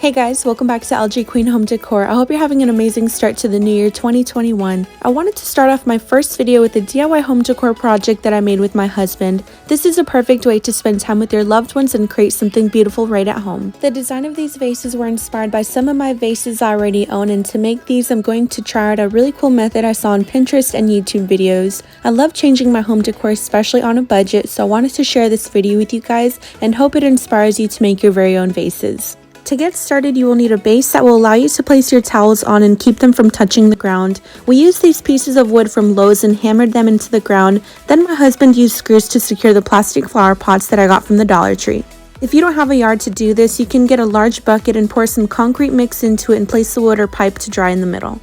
Hey guys, welcome back to LGQUEEN Home Decor. I hope you're having an amazing start to the new year 2021. I wanted to start off my first video with a DIY home decor project that I made with my husband. This is a perfect way to spend time with your loved ones and create something beautiful right at home. The design of these vases were inspired by some of my vases I already own, and to make these I'm going to try out a really cool method I saw on Pinterest and YouTube videos. I love changing my home decor, especially on a budget, so I wanted to share this video with you guys and hope it inspires you to make your very own vases. To get started, you will need a base that will allow you to place your towels on and keep them from touching the ground. We used these pieces of wood from Lowe's and hammered them into the ground. Then my husband used screws to secure the plastic flower pots that I got from the Dollar Tree. If you don't have a yard to do this, you can get a large bucket and pour some concrete mix into it and place the wood or pipe to dry in the middle.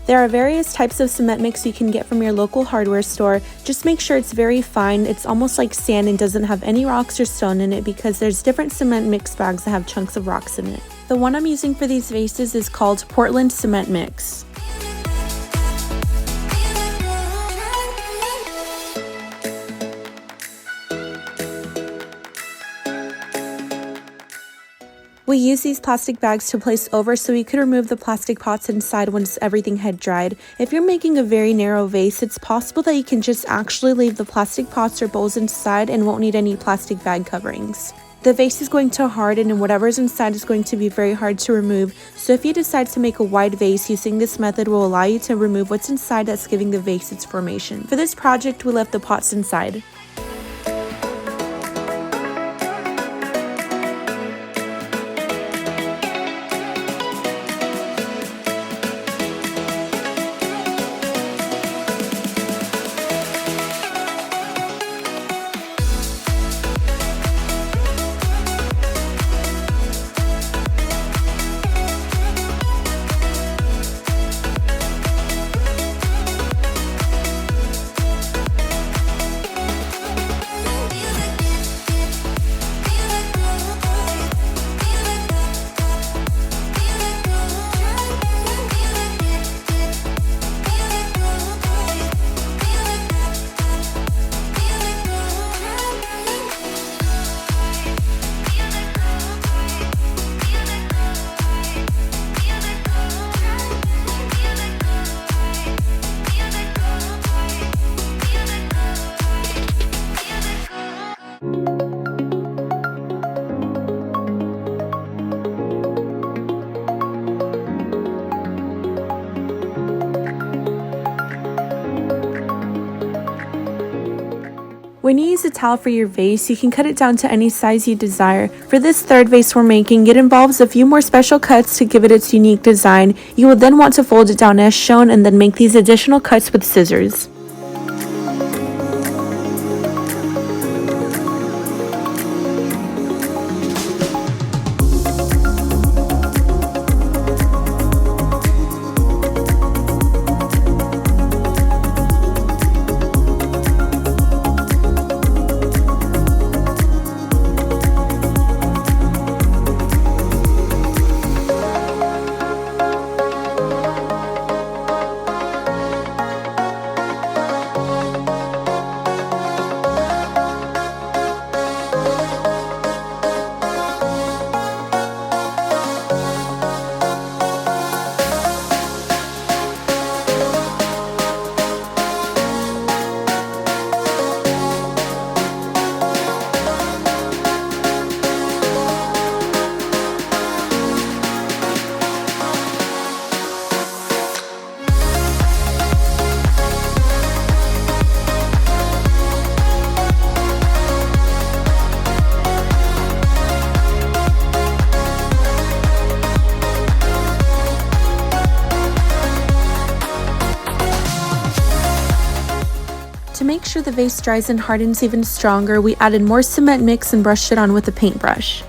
There are various types of cement mix you can get from your local hardware store. Just make sure it's very fine. It's almost like sand and doesn't have any rocks or stone in it because there's different cement mix bags that have chunks of rocks in it. The one I'm using for these vases is called Portland Cement Mix. We use these plastic bags to place over so we could remove the plastic pots inside once everything had dried. If you're making a very narrow vase, it's possible that you can just actually leave the plastic pots or bowls inside and won't need any plastic bag coverings. The vase is going to harden and whatever's inside is going to be very hard to remove, so if you decide to make a wide vase, using this method will allow you to remove what's inside that's giving the vase its formation. For this project, we left the pots inside. When you use a towel for your vase, you can cut it down to any size you desire. For this third vase we're making, it involves a few more special cuts to give it its unique design. You will then want to fold it down as shown and then make these additional cuts with scissors. To make sure the vase dries and hardens even stronger, we added more cement mix and brushed it on with a paintbrush.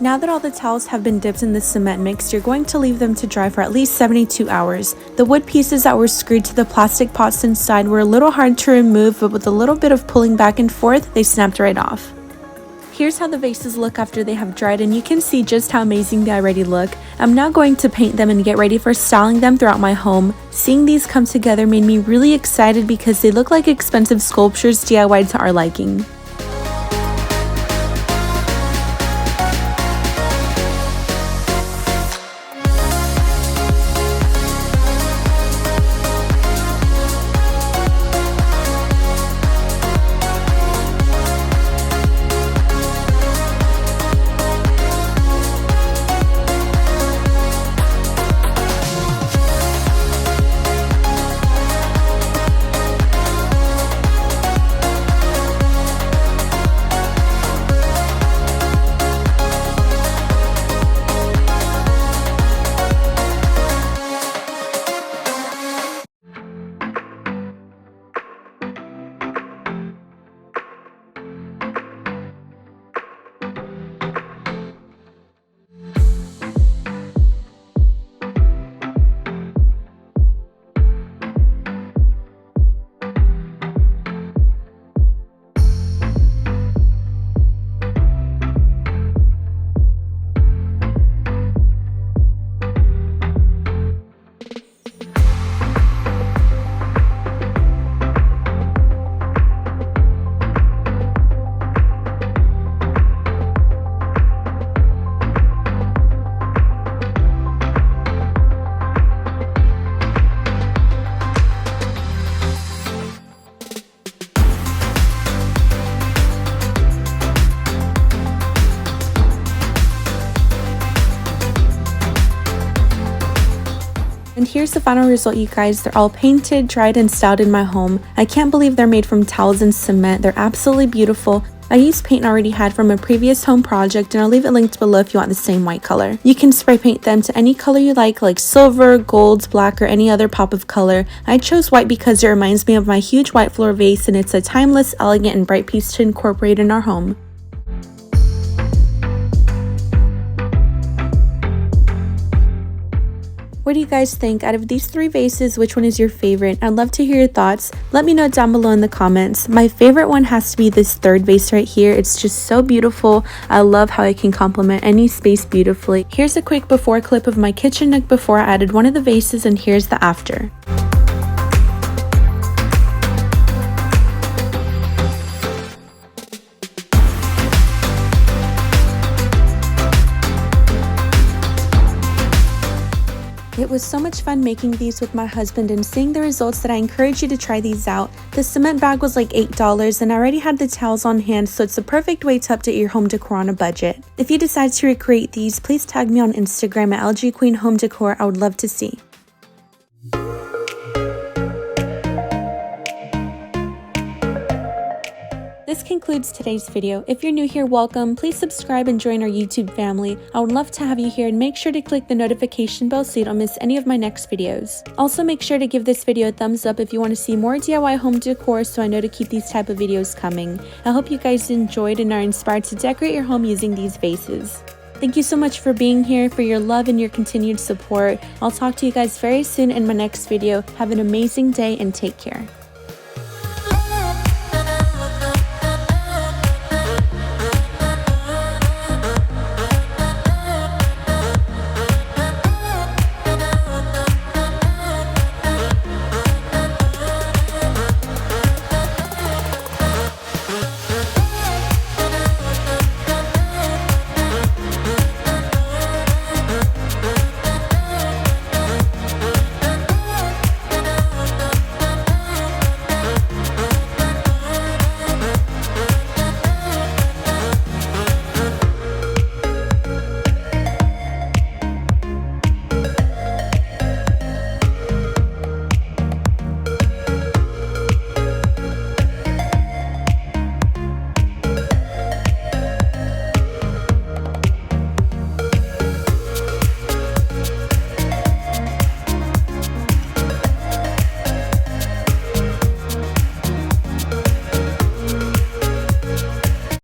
Now that all the towels have been dipped in the cement mix, you're going to leave them to dry for at least 72 hours. The wood pieces that were screwed to the plastic pots inside were a little hard to remove, but with a little bit of pulling back and forth, they snapped right off. Here's how the vases look after they have dried, and you can see just how amazing they already look. I'm now going to paint them and get ready for styling them throughout my home. Seeing these come together made me really excited because they look like expensive sculptures DIY'd to our liking. And here's the final result, you guys. They're all painted, dried, and styled in my home. I can't believe they're made from towels and cement. They're absolutely beautiful. I used paint I already had from a previous home project, and I'll leave it linked below if you want the same white color. You can spray paint them to any color you like silver, gold, black, or any other pop of color. I chose white because it reminds me of my huge white floor vase, and it's a timeless, elegant, and bright piece to incorporate in our home. What do you guys think? Out of these 3 vases, which one is your favorite? I'd love to hear your thoughts. Let me know down below in the comments. My favorite one has to be this 3rd vase right here. It's just so beautiful. I love how it can complement any space beautifully. Here's a quick before clip of my kitchen nook before I added one of the vases, and here's the after. It was so much fun making these with my husband and seeing the results that I encourage you to try these out. The cement bag was like $8 and I already had the towels on hand, so it's the perfect way to update your home decor on a budget. If you decide to recreate these, please tag me on Instagram at LGQUEEN Home Decor. I would love to see. This concludes today's video. If you're new here, welcome. Please subscribe and join our YouTube family. I would love to have you here, and make sure to click the notification bell so you don't miss any of my next videos. Also, make sure to give this video a thumbs up if you want to see more DIY home decor, so I know to keep these type of videos coming. I hope you guys enjoyed and are inspired to decorate your home using these vases. Thank you so much for being here, for your love and your continued support. I'll talk to you guys very soon in my next video. Have an amazing day and take care.